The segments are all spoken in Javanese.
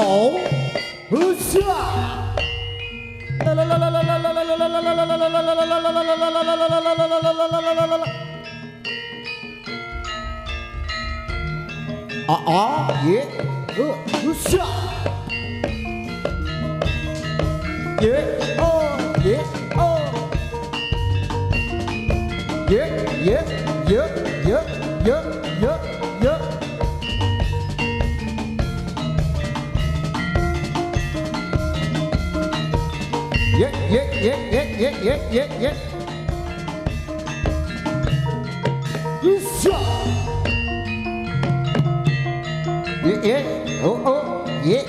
Oh, Husha! Yeah, Husha! Yeah, oh, yeah, oh. Yeah, yeah, yeah, yeah, yeah, yeah, yeah. Yeah, yeah, yeah, yeah, yeah, yeah, yeah, yeah. Yeah, yeah, oh, oh, yeah.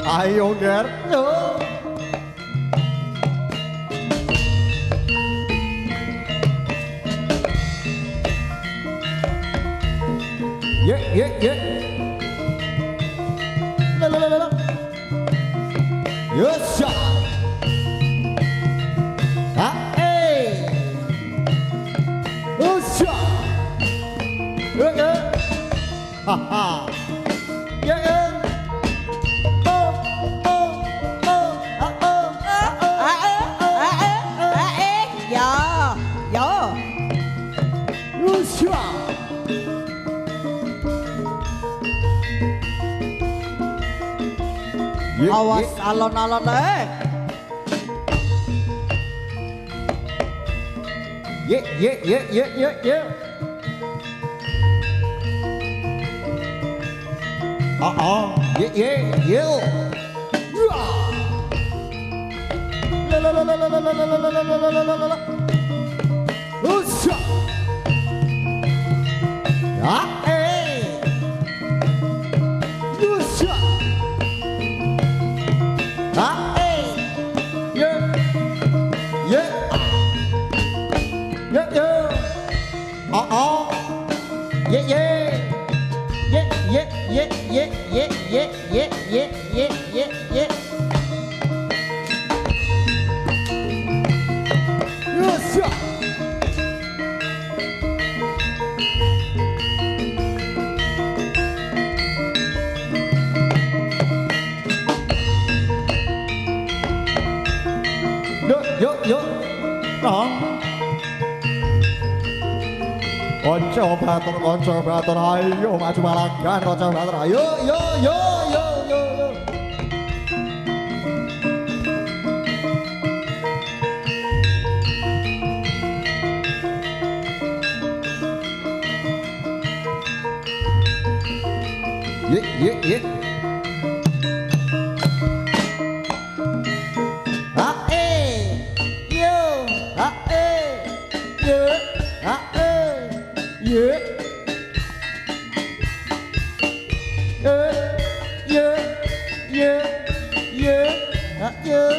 Ayo, Gerto. Yeah, yeah, yeah. La la la la la. Yes, sir. Ah, hey. Yes, sir. Yeah, yeah. Ha ha. Yeah, yeah. Oh, oh, oh, ah, oh, ah, oh. Dạ, dạ. Yes, sir. Awas alon-alon Yeah, yeah, yeah, yeah, yeah, yeah. Yeah, yeah, yeah. La la la la la la la la la la la la la la la. Usha. Ah, hey. Usha. Ah, hey. Yeah. Yeah. Yeah, yeah. Yeah, yeah. Yeah, yeah, yeah, yeah, yeah, yeah, yeah, yeah, yeah, yeah, yeah. Yes, sir. Yo, yo, yo. Konco batur ayo maju balagan konco batur ayo yo yo yo yo yo. Yeah, yeah, yeah. Ah, eh, yo, ah, eh, yeah, ah, eh. Yeah. Yeah. Yeah. Yeah. Yeah.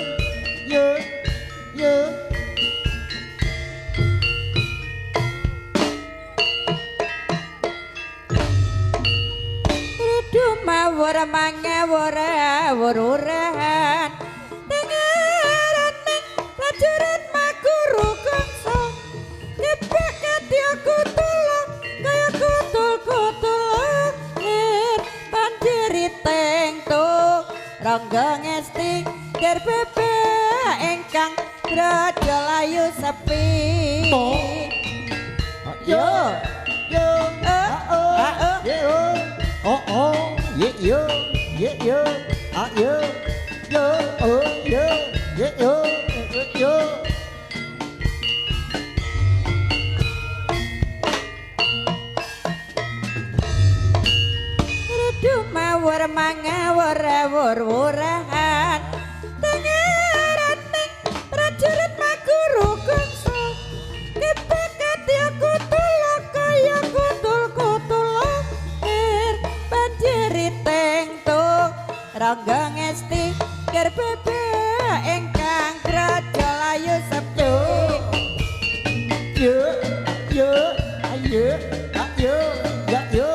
Yeah. Yeah. Ridu mawur mangawur wururan dengaran ning prajurit maguru kangsa nyebak kadya kutulung kaya kutul-kutul ngir panjiri tengtung rangga ngesti ger bebek ingkang raja layu sepi Yo. Yo. Oh oh. Yeah yo. Yeah yo. Ah yo. Yo. Oh yo. Yeah yo. Yo. mawur mangawur wur-wuran dengaran ning prajurit maguru kangsa kebak kadya kutul kaya kutul-kutul ir banjiri tengtung rangga ngesti ger bebek ingkang raja layu sepi Yo. Yo. Ayo. Ayo. Ya yo.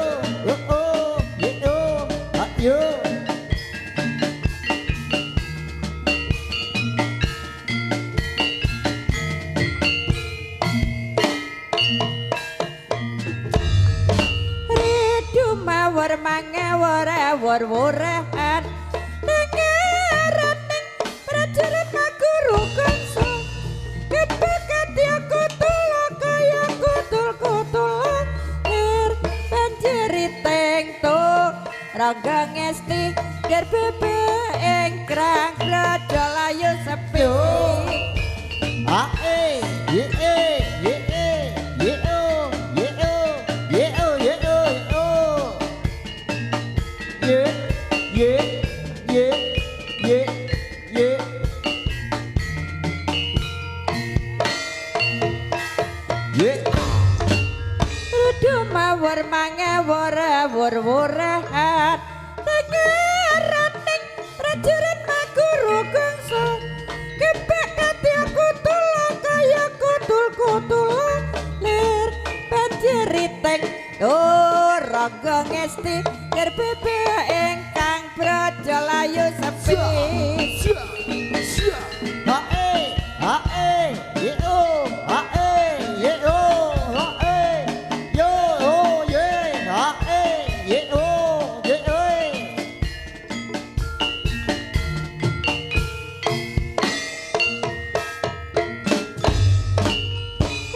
Oh. Yeah yo. Ayo. mawar mangawur awur wurahan dengeraning prajurit maguru kangsa kepekati aku tulo kaya kutul-kutul lir banjiri tengto rangga ngesti ger bebe engkrang raja layu sepi ae ye ye ye oh ye oh ye oh ye oh ye ye ye ye ye ye Rudu mawar mangawur awur wurahan dengeraning prajurit maguru kangsa kepekati aku tulo kaya kutul-kutul lir banjiri teng rangga ngesti ger bebe ingkang praja layu sepi ae ae ye oh ae ye oh ae yo oh ye ae ye oh ye oi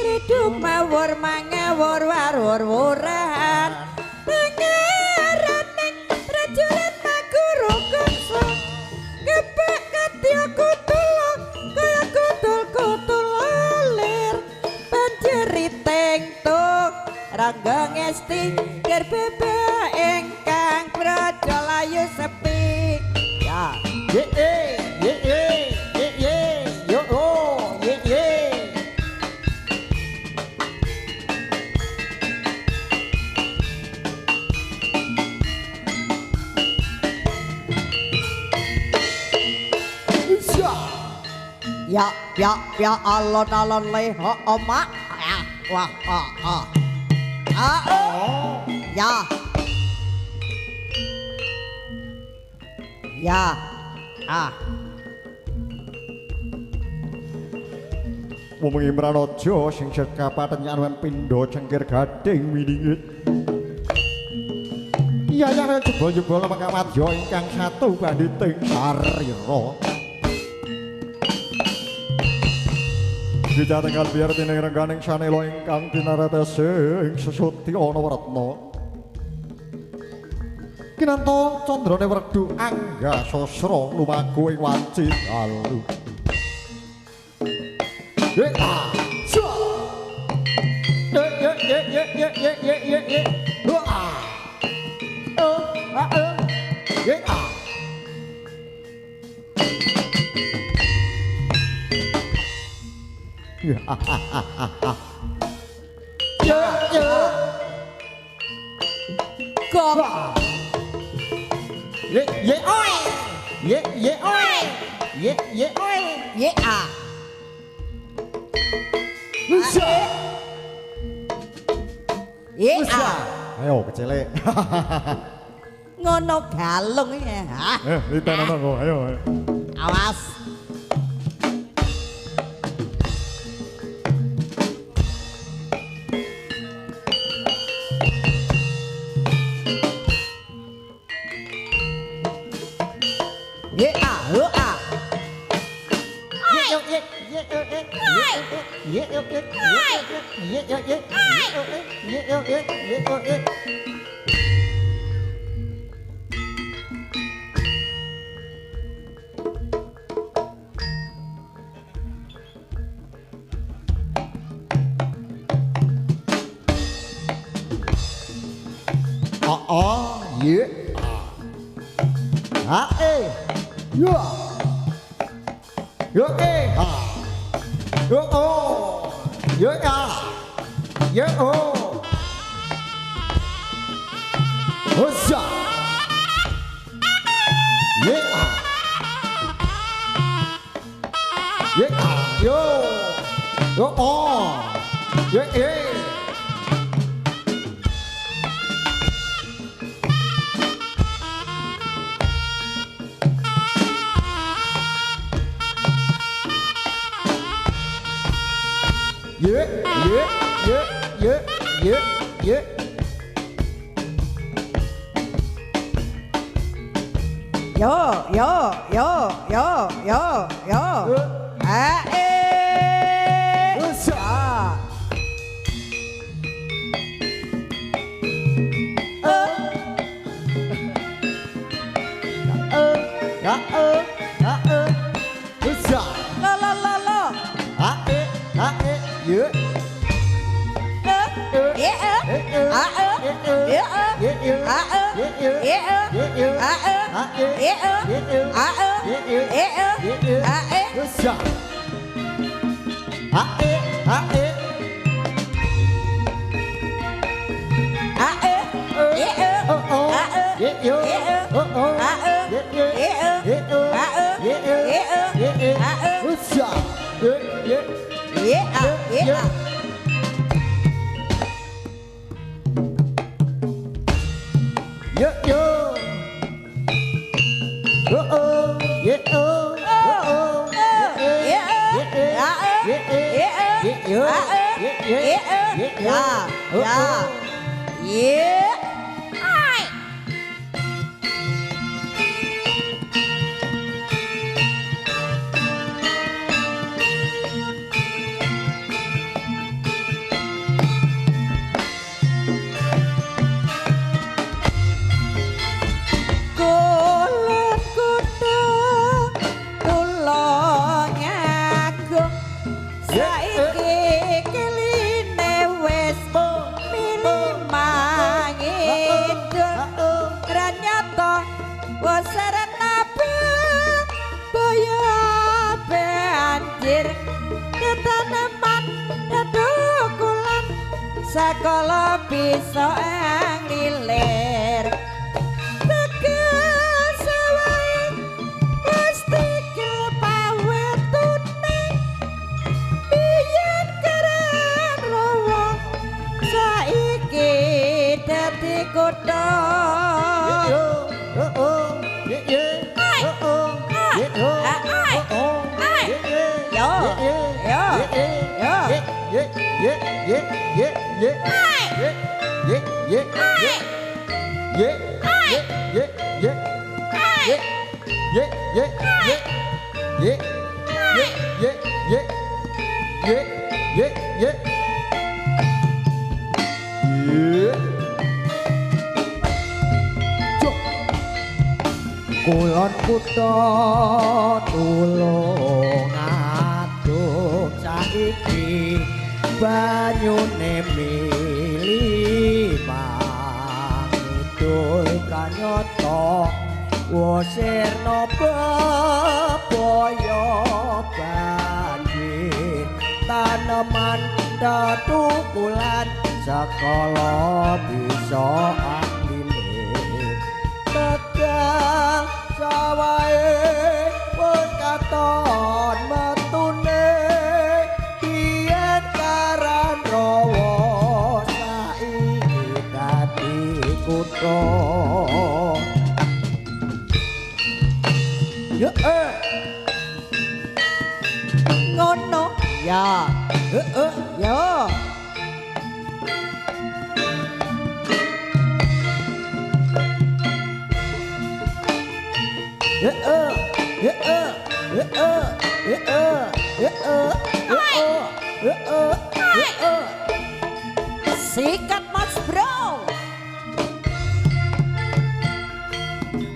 Ridu mawur mangawur warur wurahan dengeraning prajurit maguru kangsa kepekati aku tulo kaya kutul-kutul lir banjiri tengtung rangga ngesti ger bebe ingkang praja layu sepi ya ye ye ye ye ye yo oh ye ye ya alon-alon leho omak ya wah ya Wong Imranaja sing sekapatan nyanwen pindha cengkir gading winingit Yayah jebol-jebol makamadya ingkang satu bandhiting sarira Dijatengan biar tining rengganing sanela ingkang tinarete ing sesutya Nawaratna Kinanto candrane werdu angga sasra lumaku ing wanci dalu ye gong ye oi ye oi ye oi ye ayo kecelek ngono galung ya ditenono ayo awas Yo yo yo yo yo yo. Usa. Ya Usa. Lo lo lo lo. Ye. Usa. Sakala bisa ngilir tegas wae pasti kepawetune biyen keren rawa saiki dadi kutha Kulon kutha tulung adoh saiki banyune mili mangidul kanyata wasirna bebaya banjir taneman datukulan sakala bisa anglilir tegang sawae pun katon metune biyen karan rawa saiki dadi kutha ya ngono ya yo sikat Mas Bro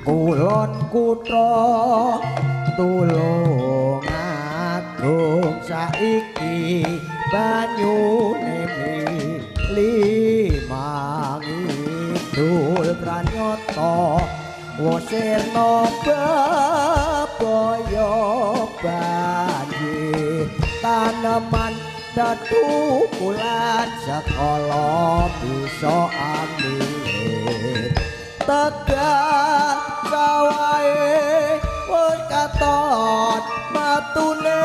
kulon kutha tulung agung saiki banyune mili mangidul pranyata wasirna bebaya banjir taneman datukulan sakala bisa anglilir tegang sawae wis katon matune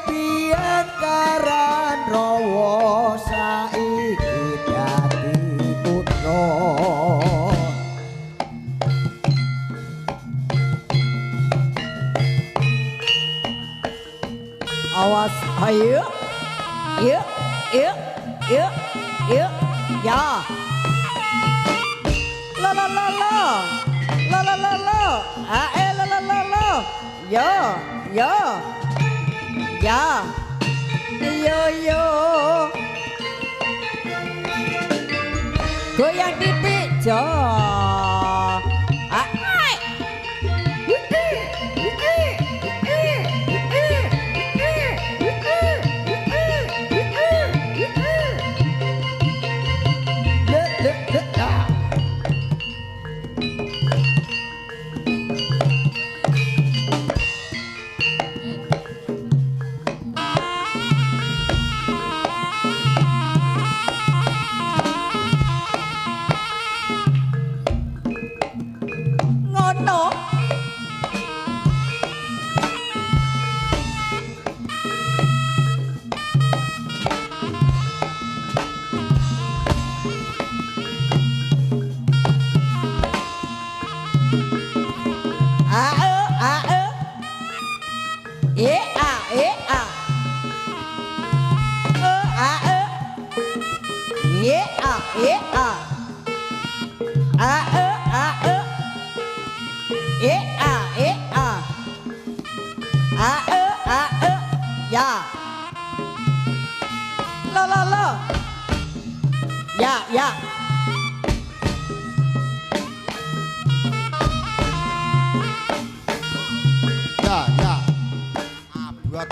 biyen karan rawa saiki dadi putra awas ayo yuk ya lo lo yo yo ya yo yo goyang titik jo ya lo ya ya ya abot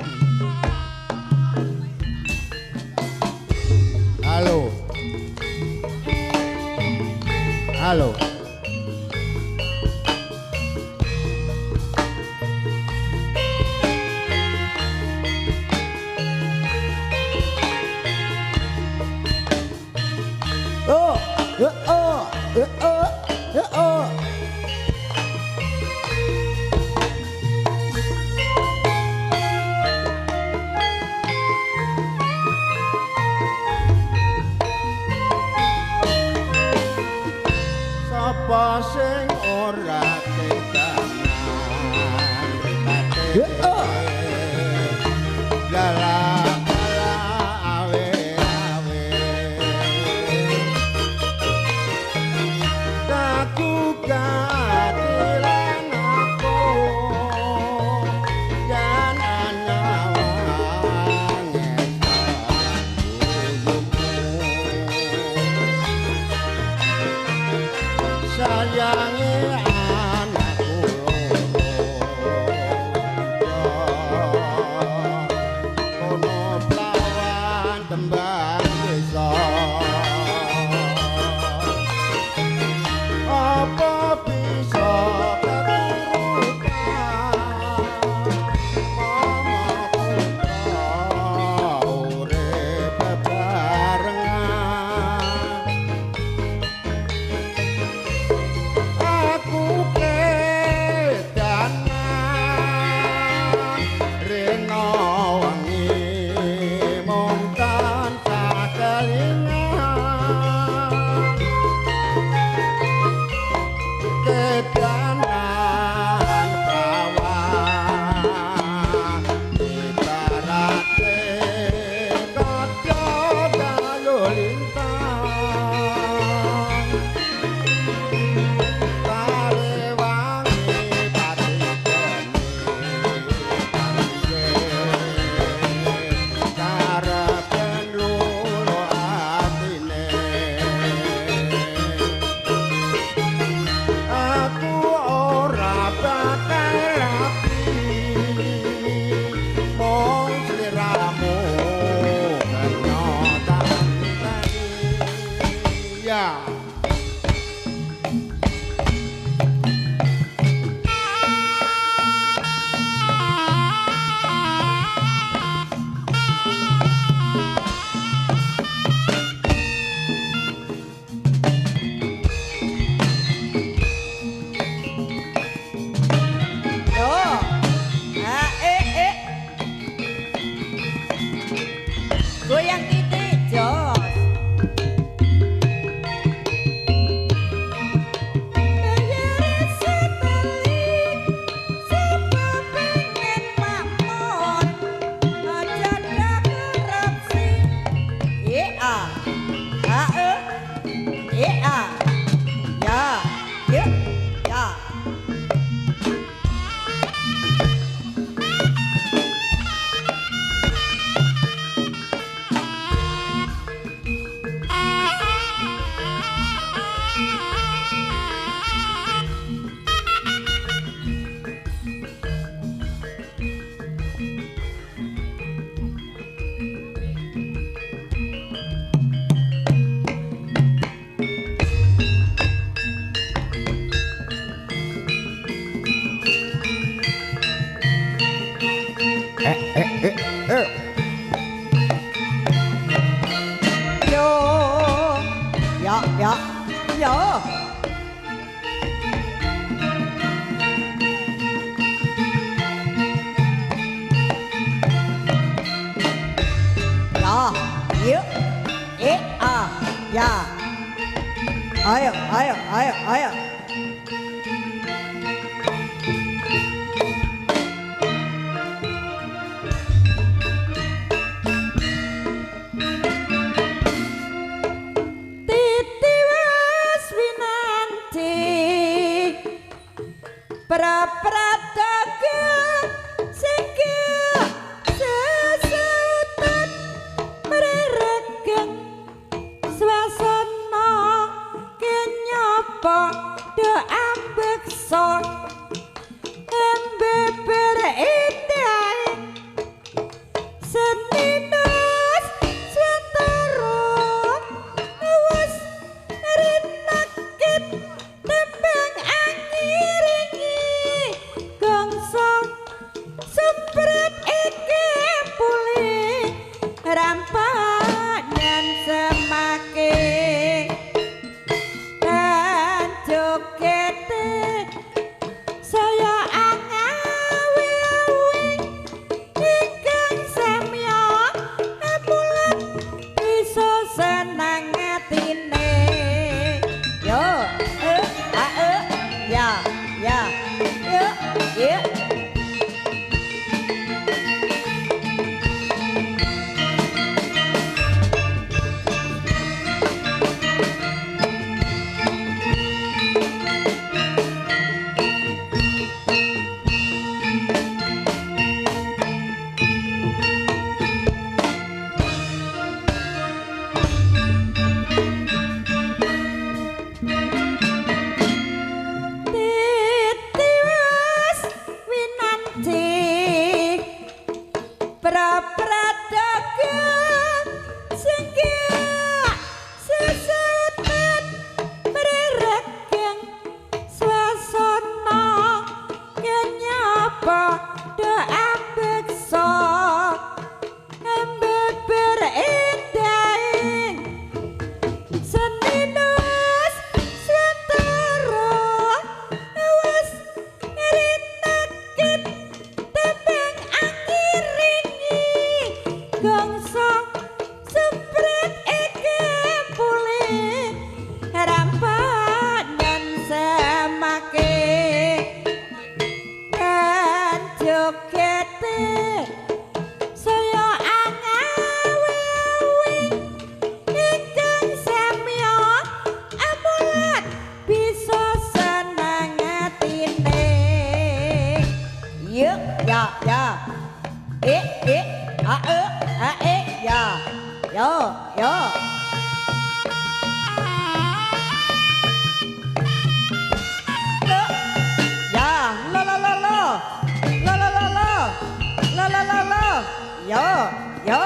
halo halo sapa sing ora kedanan galak awe aku katilan aku jan sayangi anakku kono plawan tembang desa apa bisa keturutan mama putra urip bebarengan aku kedanan rena wangi mung tansah kelingan kedanan prawan ibarate kaca dalu lintang karewangi pati karepen lulu atine aku ora bakal rapi mung sliramu kenyataan ya goyang titik jos ya yo yo yo yo ya ayo ayo ayo ayo Pra-prataga singkil sesautan mereregeng swasana kenyapa do ambeksa embeber indah seninus swantara awas rinakit tembang angiringi gongso supret iki pulih rampanan semake dan jogete saya angawi-awi ingkang samya mulat bisa senang atine yo ya ya yo yo titiwas winanti pra-prataga singkil sesautan mereregeng swasana kenyapa do ambeksa embeber indahing seninus swantara awas rinakit tembang angiringi gongso supret iki pulih rampanan semake kan jogete saya angawi-awi ingkang samya amulat bisa senang atine yuk ya ya ya yo yo ya la la la la la la la la la la la la yo yo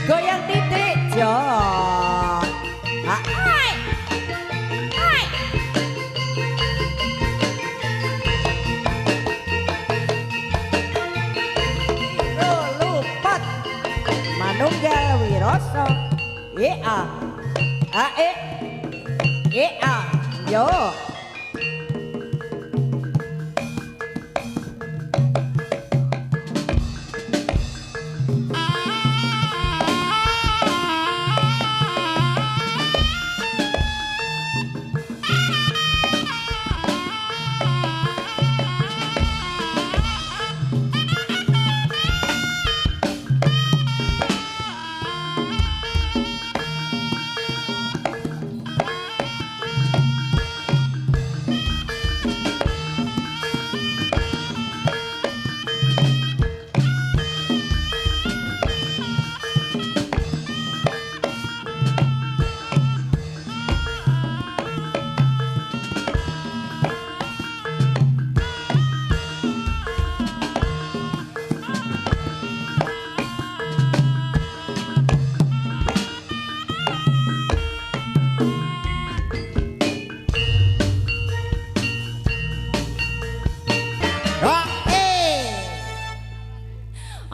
goyang titik jo hai hai lupat manunggal wiroso yo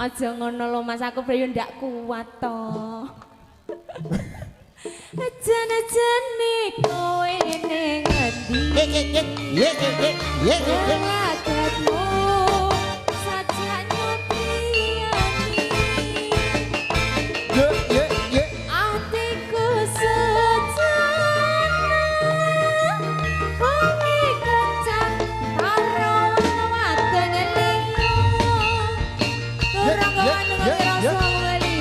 Aja ngono lho Mas, aku breyo ndak kuat to. Jan-jane kowe ning endi? Lakatmu sajane priyani. Atiku sejana kowe kencan karo wadon liya. Kurang dengan rasa wali.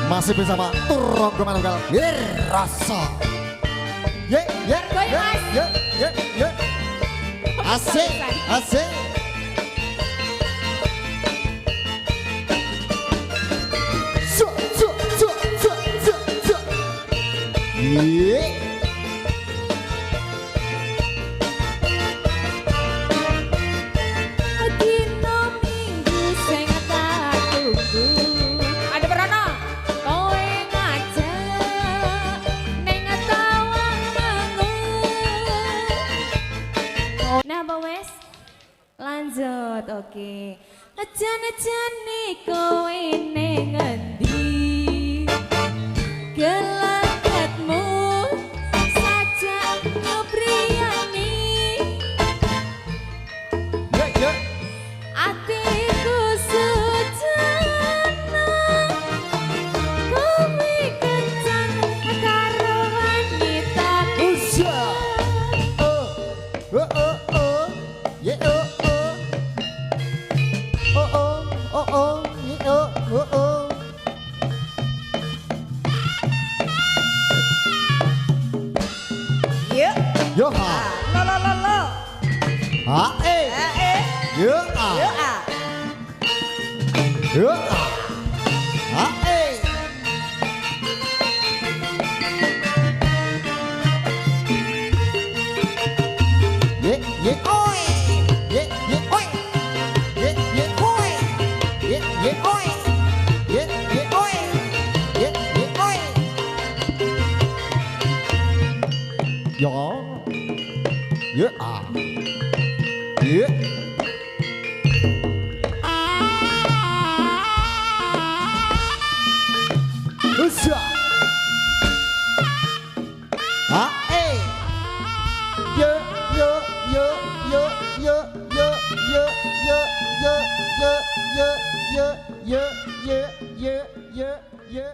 Masih bersama Turong Manunggal Wirasa. Asik, asik. Dino minggu sing tak tunggu. Ada Brono, kowe ngajak ning Tawangangu. Napa wes? Lanjut, oke. Jan-jane kowe ning endi? Gelagatmu sajak ngepriyani. Atiku sejana kowe kencan karo wanita. Yo. Yo ha, Lo. ha yo a, Yo ah. yo a, ha ye oi, ye oi, ye oi, ye oi, ye oi, ye oi. Yo, yo a, ye. Usha. Ah, eh. Yo, yo, yo, yo, yo, yo, yo, yo, yo, yo, yo, yo, yo, yo, yo, yo, yo.